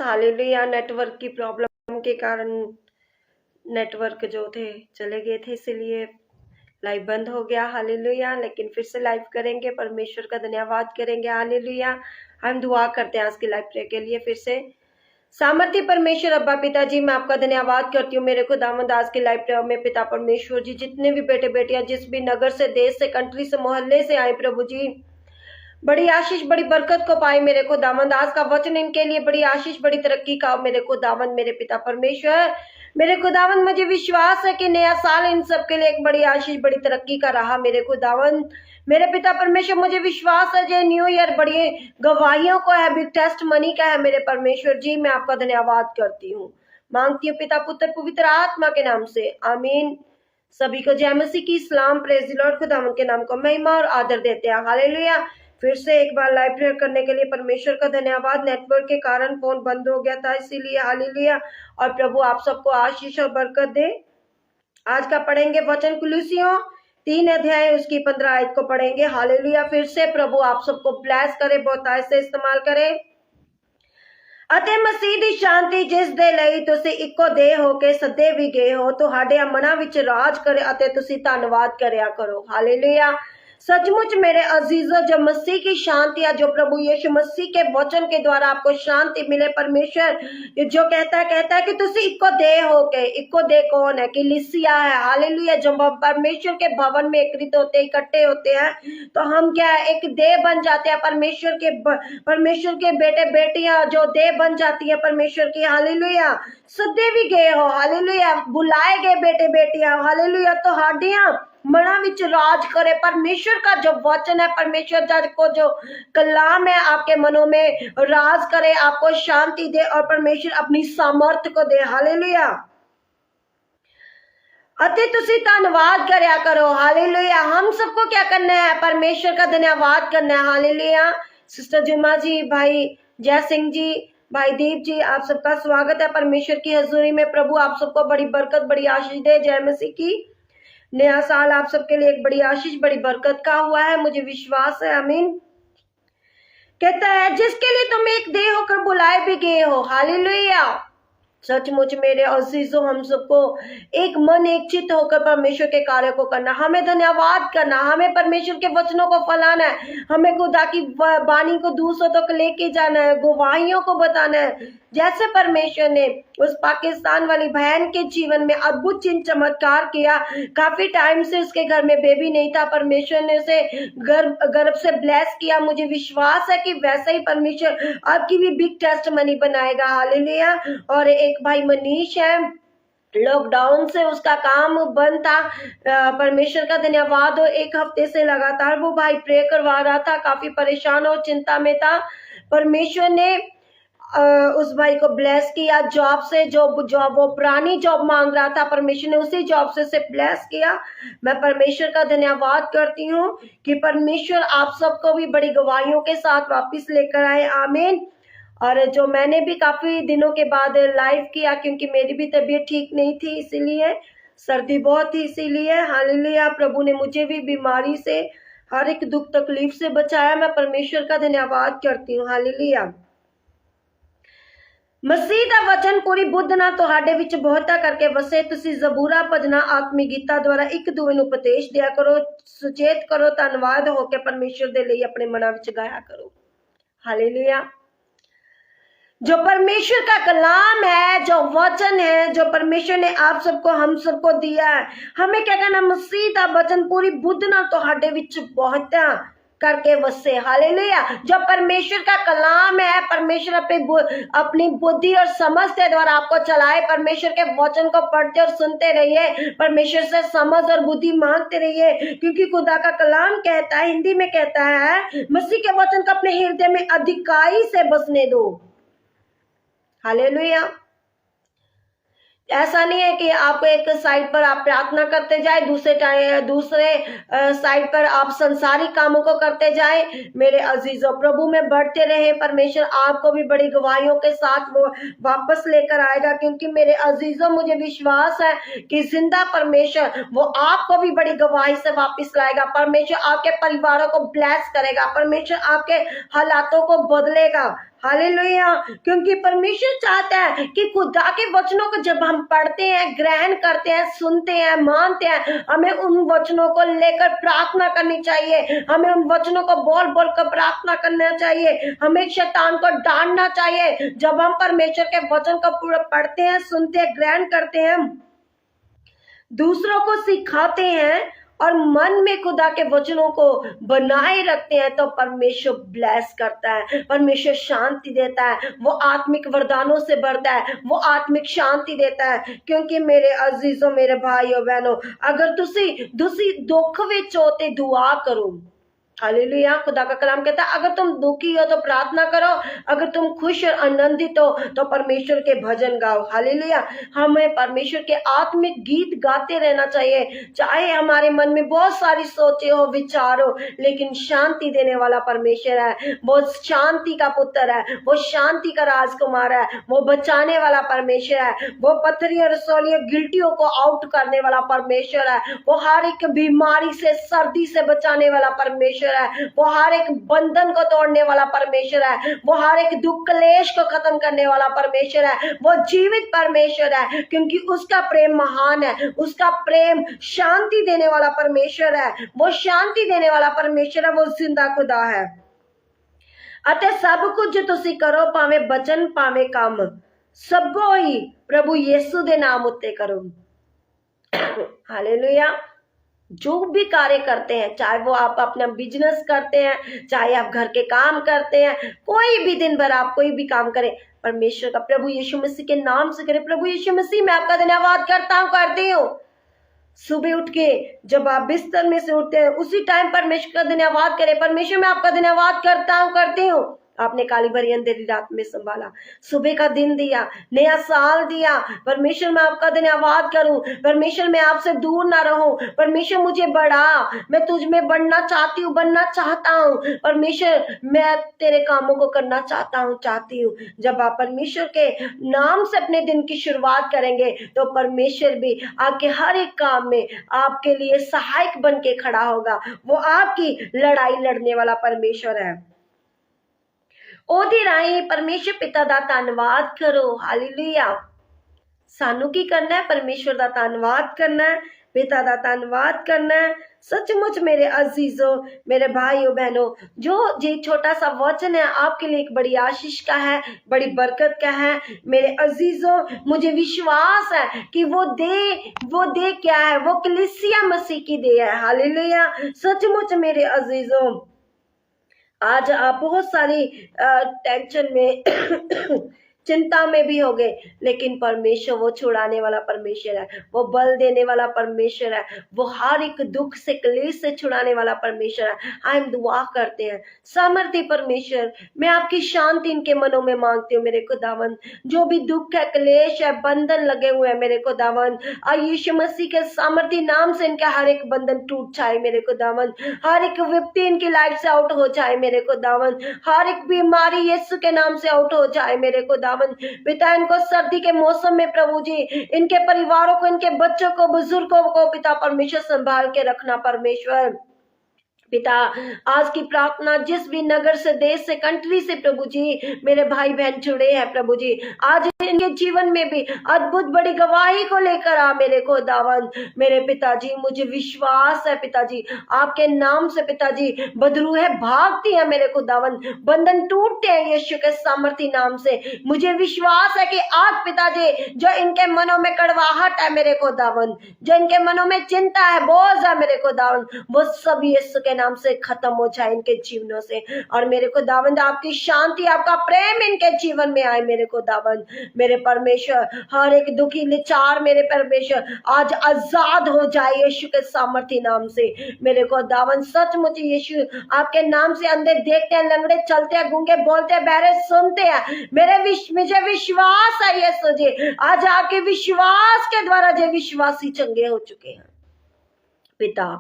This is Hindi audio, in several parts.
हालेलुया। नेटवर्क की प्रॉब्लम के कारण नेटवर्क जो थे चले गए थे, इसीलिए लाइव बंद हो गया। हालेलुया। लेकिन फिर से लाइव करेंगे, परमेश्वर का धन्यवाद करेंगे। हालेलुया। हम दुआ करते हैं आज की लाइव प्रे के लिए। फिर से सामर्थ्य परमेश्वर अब्बा पिताजी, मैं आपका धन्यवाद करती हूँ मेरे खुदावंद आज के लाइव प्रे में। पिता परमेश्वर जी, जितने भी बेटे बेटियां जिस भी नगर से, देश से, कंट्री से, मोहल्ले से आए प्रभु जी, बड़ी आशीष बड़ी बरकत को पाए मेरे को दामन। आज का वचन इनके लिए बड़ी आशीष बड़ी तरक्की का मेरे को दामन। मेरे पिता परमेश्वर, मेरे खुदावन, मुझे विश्वास है कि नया साल इन सब के लिए एक बड़ी आशीष बड़ी तरक्की का रहा मेरे खुदावन। मेरे पिता परमेश्वर, मुझे विश्वास है जो न्यू ईयर बड़ी गवाहियों को है, बिग टेस्ट मनी का है मेरे परमेश्वर जी। मैं आपका धन्यवाद करती हूँ, मांगती हूँ पिता पुत्र पवित्र आत्मा के नाम से, आमीन। सभी को जय मसीह की सलाम, प्रेज द लॉर्ड। खुदावन के नाम को महिमा और आदर देते हैं। हालेलुया। फिर से एक बार लाइव प्रेयर करने के लिए परमेश्वर का धन्यवाद। नेटवर्क के कारण फोन बंद हो गया था, इसीलिए हालेलुया। और प्रभु आप सबको आशीष और बरकत दे। आज का पढ़ेंगे वचन कुलुसियों 3 अध्याय उसकी 15 आयत को पढ़ेंगे। हालेलुया। फिर से प्रभु आप सबको ब्लेस करे, बहुतायत से इस्तेमाल करे। ਅਤੇ ਮਸੀਹ ਦੀ ਸ਼ਾਂਤੀ ਜਿਸ ਦੇ ਲਈ ਤੁਸੀਂ ਇੱਕੋ ਦੇਹ ਹੋ ਕੇ ਸੱਦੇ ਵੀ ਗਏ ਹੋ, ਤੁਹਾਡੇ ਮਨਾਂ ਵਿੱਚ ਰਾਜ ਕਰੇ ਅਤੇ ਤੁਸੀਂ ਧੰਨਵਾਦ ਕਰਿਆ ਕਰੋ। ਹਾਲੇਲुया। सचमुच मेरे अजीजों, जो मसीह की शांति है, जो प्रभु यीशु मसीह के वचन के द्वारा आपको शांति मिले, परमेश्वर जो कहता है कि तुसी इक्को देह हो के, इक्को देह कौन है कि लिसिया है। हालेलुया। जब हम परमेश्वर के भवन में एकत्रित होते हैं, इकट्ठे होते हैं, तो हम क्या है, एक देह बन जाते हैं। परमेश्वर के बेटे बेटियां जो देह बन जाती है परमेश्वर की। हालेलुया। सदे भी गए हो, हालेलुया, बुलाए गए बेटे बेटियां, हालेलुया। तो हाडियां मना विच राज करे। परमेश्वर का जो वचन है, परमेश्वर को जो कलाम है, आपके मनों में राज करे, आपको शांति दे और परमेश्वर अपनी सामर्थ को दे। हालेलुया। अति तुसी धन्यवाद करया करो। हालेलुया। हम सबको क्या करना है, परमेश्वर का धन्यवाद करना है। हालेलुया। सिस्टर जुमा जी, भाई जय सिंह जी, भाई दीप जी, आप सबका स्वागत है परमेश्वर की हजूरी में। प्रभु आप सबको बड़ी बरकत बड़ी आशीष दे। जय मसीह की। नया साल आप सबके लिए एक बड़ी आशीष बड़ी बरकत का हुआ है, मुझे विश्वास है, आमीन। कहता है जिसके लिए तुम एक देह होकर बुलाए भी गए हो। हालेलुया। सचमुच मेरे अजीजों, हम सबको एक मन एक चित्त होकर परमेश्वर के कार्य को करना, हमें धन्यवाद करना, हमें परमेश्वर के वचनों को फैलाना है, हमें खुदा की वाणी को दूसरों तक लेके जाना है, गवाहियों को बताना है। जैसे परमेश्वर ने उस पाकिस्तान वाली बहन के जीवन में अद्भुत चिन्ह चमत्कार किया। काफी टाइम से उसके घर में बेबी नहीं था, परमेश्वर ने उसे गर्भ से ब्लेस किया। मुझे विश्वास है कि वैसे ही परमेश्वर आपकी भी बिग टेस्ट मनी बनाएगा। हालेलुया। और एक भाई मनीष है, लॉकडाउन से उसका काम बंद था, परमेश्वर का धन्यवाद हो। 1 हफ्ते से लगातार वो भाई प्रे करवा रहा था, काफी परेशान और चिंता में था। परमेश्वर ने उस भाई को ब्लेस किया जॉब से, जॉब वो पुरानी जॉब मांग रहा था, परमेश्वर ने उसी जॉब से ब्लेस किया। मैं परमेश्वर का धन्यवाद करती हूँ कि परमेश्वर आप सबको भी बड़ी गवाहियों के साथ वापस लेकर आए, आमीन। और जो मैंने भी काफी दिनों के बाद लाइव किया, क्योंकि मेरी भी तबीयत ठीक नहीं थी, इसीलिए सर्दी बहुत थी, इसीलिए हालेलुया। प्रभु ने मुझे भी बीमारी से, हर एक दुख तकलीफ से बचाया। मैं परमेश्वर का धन्यवाद करती हूँ। हालेलुया। मसीह का वचन पूरी बुद्ध ना तुहाडे विच बहुता करके वसे। तुसी जबूरा भजना आत्मिक गीता द्वारा एक दूसरे ਨੂੰ उपदेश दिया करो, सुचेत करो, धन्यवाद होके परमेश्वर दे लिए अपने मना विच गाया करो। हालेलुया। जो परमेश्वर का कलाम है, जो वचन है, जो परमेश्वर ने आप सबको हम सबको दिया है, हमें क्या करना, मसीह का वचन पूरी बुद्ध ना तुहाडे विच बहुता करके वसे। हालेलुया। जो परमेश्वर का कलाम है, परमेश्वर अपनी बुद्धि और समझ के द्वारा आपको चलाए। परमेश्वर के वचन को पढ़ते और सुनते रहिए, परमेश्वर से समझ और बुद्धि मांगते रहिए, क्योंकि खुदा का कलाम कहता है, हिंदी में कहता है, मसीह के वचन को अपने हृदय में अधिकाई से बसने दो। हालेलुया। ऐसा नहीं है कि आप एक साइड पर आप प्रार्थना करते जाए, दूसरे साइड पर आप संसारिक कामों को करते जाए। मेरे अजीजों, प्रभु में बढ़ते रहे, परमेश्वर आपको भी बड़ी गवाहियों के साथ वो वापस लेकर आएगा। क्योंकि मेरे अजीजों, मुझे विश्वास है कि जिंदा परमेश्वर वो आपको भी बड़ी गवाही से वापस लाएगा। परमेश्वर आपके परिवारों को ब्लेस करेगा, परमेश्वर आपके हालातों को बदलेगा। हालेलुया। क्योंकि परमेश्वर चाहता है कि खुदा के वचनों को जब हम पढ़ते हैं, ग्रहण करते हैं, सुनते हैं, मानते हैं, हमें उन वचनों को लेकर प्रार्थना करनी चाहिए। हमें उन वचनों को बोल बोल कर प्रार्थना करना चाहिए। हमें शैतान को डांटना चाहिए। जब हम परमेश्वर के वचन को पूरा पढ़ते हैं, सुनते हैं, ग्रहण करते हैं, दूसरों को सिखाते हैं और मन में खुदा के वचनों को बनाए रखते हैं, तो परमेश्वर ब्लेस करता है, परमेश्वर शांति देता है, वो आत्मिक वरदानों से भरता है, वो आत्मिक शांति देता है। क्योंकि मेरे अजीजों, मेरे भाइयों बहनों, अगर तुसी दुख विच हो ते दुआ करो। हालेलुया। खुदा का कलाम कहता है अगर तुम दुखी हो तो प्रार्थना करो, अगर तुम खुश और आनंदित हो तो परमेश्वर के भजन गाओ। हालेलुया। हमें परमेश्वर के आत्मिक गीत गाते रहना चाहिए। चाहे हमारे मन में बहुत सारी सोचे हो, विचार हो, लेकिन शांति देने वाला परमेश्वर है। वो शांति का पुत्र है, वो शांति का राजकुमार है, वो बचाने वाला परमेश्वर है, वो पत्थरी और रसौलियों गिल्टियों को आउट करने वाला परमेश्वर है, वो हर एक बीमारी से, सर्दी से बचाने वाला परमेश्वर है, वो हर एक बंधन को तोड़ने वाला परमेश्वर है, वो हर एक दुख क्लेश को खत्म करने वाला परमेश्वर है, वो जीवित परमेश्वर है। क्योंकि उसका प्रेम महान है, उसका प्रेम शांति देने वाला परमेश्वर है, वो शांति देने वाला परमेश्वर है, वो जिंदा खुदा है। ਅਤੇ सब कुछ जो तुसी करो, भावे बचन भावे काम, सबो ही प्रभु यीशु दे नाम उत्ते करो। हालेलुया। जो भी कार्य करते हैं, चाहे वो आप अपना बिजनेस करते हैं, चाहे आप घर के काम करते हैं, कोई भी दिन भर आप कोई भी काम करें, परमेश्वर का प्रभु यीशु मसीह के नाम से करें। प्रभु यीशु मसीह मैं आपका धन्यवाद करता हूँ, करती हूँ। सुबह उठ के जब आप बिस्तर में से उठते हैं, उसी टाइम परमेश्वर का धन्यवाद करें। परमेश्वर मैं आपका धन्यवाद करता हूँ, करती हूँ। आपने काली भरी अंधेरी रात में संभाला, सुबह का दिन दिया, नया साल दिया। परमेश्वर मैं आपका धन्यवाद करूं। परमेश्वर मैं आपसे दूर ना रहूं। परमेश्वर मुझे बढ़ा, मैं तुझ में बढ़ना चाहती हूँ, बनना चाहता हूँ। परमेश्वर मैं तेरे कामों को करना चाहता हूँ, चाहती हूँ। जब आप परमेश्वर के नाम से अपने दिन की शुरुआत करेंगे तो परमेश्वर भी आपके हर एक काम में आपके लिए सहायक बन के खड़ा होगा। वो आपकी लड़ाई लड़ने वाला परमेश्वर है। ओदी राही परमेश्वर पिता दा धन्नवाद करो। हालेलुया। सानू की करना है? परमेश्वर दा धन्नवाद करना है, पिता दा धन्नवाद करना है। सचमुच मेरे अजीजों, मेरे भाइयों बहनों, जो ये छोटा सा वचन है आपके लिए एक बड़ी आशीष का है, बड़ी बरकत का है। मेरे अजीजों, मुझे विश्वास है कि वो दे क्या है? वो कलीसिया मसीह की दे है। हालेलुया। सचमुच मेरे अजीजों, आज आप बहुत सारी टेंशन में चिंता में भी हो गए, लेकिन परमेश्वर वो छुड़ाने वाला परमेश्वर है, वो बल देने वाला परमेश्वर है, वो हर एक दुख से, क्लेश से छुड़ाने वाला परमेश्वर है। हम दुआ करते हैं, सामर्थ्य परमेश्वर, मैं आपकी शांति इनके मनों में मांगती हूँ मेरे खुदावंद। जो भी दुख है, क्लेश है, बंधन लगे हुए हैं मेरे खुदावंद, और यीशु मसीह के सामर्थ्य नाम से इनका हर एक बंधन टूट जाए मेरे खुदावंद। हर एक विपत्ति इनकी लाइफ से आउट हो जाए मेरे खुदावंद। हर एक बीमारी यीशु के नाम से आउट हो जाए मेरे खुदावंद। पिता इनको सर्दी के मौसम में प्रभु जी, इनके परिवारों को, इनके बच्चों को, बुजुर्गों को पिता परमेश्वर संभाल के रखना परमेश्वर। पिता आज की प्रार्थना जिस भी नगर से, देश से, कंट्री से प्रभु जी मेरे भाई बहन जुड़े हैं प्रभु जी, आज इनके जीवन में भी अद्भुत बड़ी गवाही को लेकर आ मेरे खुदावंद। मेरे पिताजी, मुझे विश्वास है पिताजी, आपके नाम से पिताजी बदरूहें भागती है मेरे खुदावंद, बंधन टूटते हैं यीशु के सामर्थ्य नाम से। मुझे विश्वास है कि आज पिताजी जो इनके मनों में कड़वाहट है मेरे खुदावंद, जो इनके मनों में चिंता है, बोझ है मेरे खुदावंद, वो सब यीशु के नाम से खत्म हो जाए इनके जीवनों से। और मेरे खुदावंद आपकी शांति, आपका प्रेम इनके जीवन में आए मेरे खुदावंद। मेरे परमेश्वर हर एक दुखी लाचार मेरे परमेश्वर आज आजाद हो जाए यीशु के सामर्थ्य नाम से मेरे खुदावंद। सचमुच यीशु आपके नाम से अंधे देखते हैं, लंगड़े चलते हैं, गूंगे बोलते हैं, बहरे सुनते हैं। मुझे विश्वास है यीशु जी, आज आपके विश्वास के द्वारा जो विश्वासी चंगे हो चुके हैं पिता।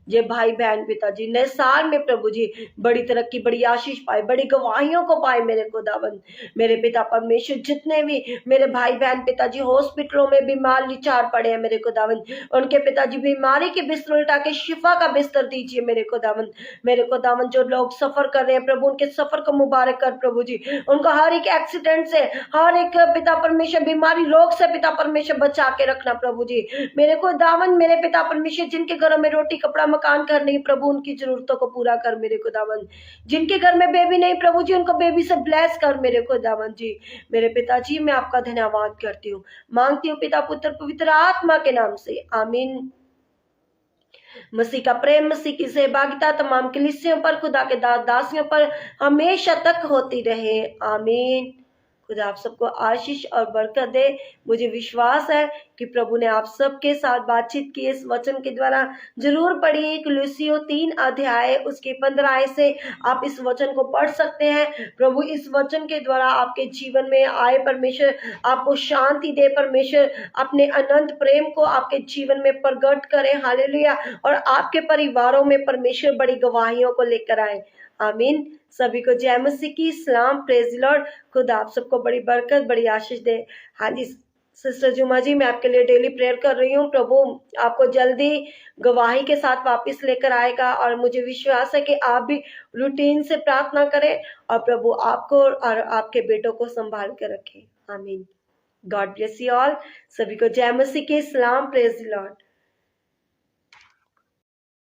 ये भाई बहन पिताजी नए साल में प्रभु जी बड़ी तरक्की, बड़ी आशीष पाए, बड़ी गवाहियों को पाए मेरे खुदावन। मेरे पिता परमेश्वर, जितने भी मेरे भाई बहन पिताजी हॉस्पिटलों में बीमार लाचार पड़े हैं मेरे खुदावन, उनके पिताजी बीमारी के बिस्तर उल्टा के शिफा का बिस्तर दीजिए मेरे खुदावन। मेरे खुदावन जो लोग सफर कर रहे हैं प्रभु, उनके सफर को मुबारक कर प्रभु जी। उनको हर एक एक्सीडेंट से, हर एक पिता परमेश्वर बीमारी रोग से पिता परमेश्वर बचा के रखना प्रभु जी। मेरे खुदावन, मेरे पिता परमेश्वर, जिनके घरों में रोटी कपड़ा मकान घर नहीं प्रभु, उनकी जरूरतों को पूरा कर मेरे खुदावन। जिनके घर में बेबी नहीं प्रभु जी, उनको बेबी से ब्लेस कर मेरे खुदावन जी। मेरे पिताजी, मैं आपका धन्यवाद करती हूँ, मांगती हूँ पिता पुत्र पवित्र आत्मा के नाम से, आमीन। मसीह का प्रेम, मसीह की सहभागिता तमाम कलीसियों पर, खुदा के दासियों पर हमेशा तक होती रहे, आमीन। खुदा आप सबको आशीष और बरकत दे। मुझे विश्वास है कि प्रभु ने आप सबके साथ बातचीत की इस वचन के द्वारा। जरूर पढ़िए कुलुस्सियों 3 अध्याय उसके 15 से आप इस वचन को पढ़ सकते हैं। प्रभु इस वचन के द्वारा आपके जीवन में आए, परमेश्वर आपको शांति दे, परमेश्वर अपने अनंत प्रेम को आपके जीवन में प्रकट करे, हालेलुया। और आपके परिवारों में परमेश्वर बड़ी गवाहियों को लेकर आए, आमीन। सभी को जय मसीह की, सलाम, प्रेज लॉर्ड। खुदा आप सबको बड़ी बरकत, बड़ी आशीष दे। हाँ जी सिस्टर जुमा जी, मैं आपके लिए डेली प्रेयर कर रही हूँ। प्रभु आपको जल्दी गवाही के साथ वापस लेकर आएगा, और मुझे विश्वास है कि आप भी रूटीन से प्रार्थना करें, और प्रभु आपको और आपके बेटों को संभाल कर रखे, आमीन। God bless you all. सभी को जय मसीह की, सलाम, प्रेज लॉर्ड।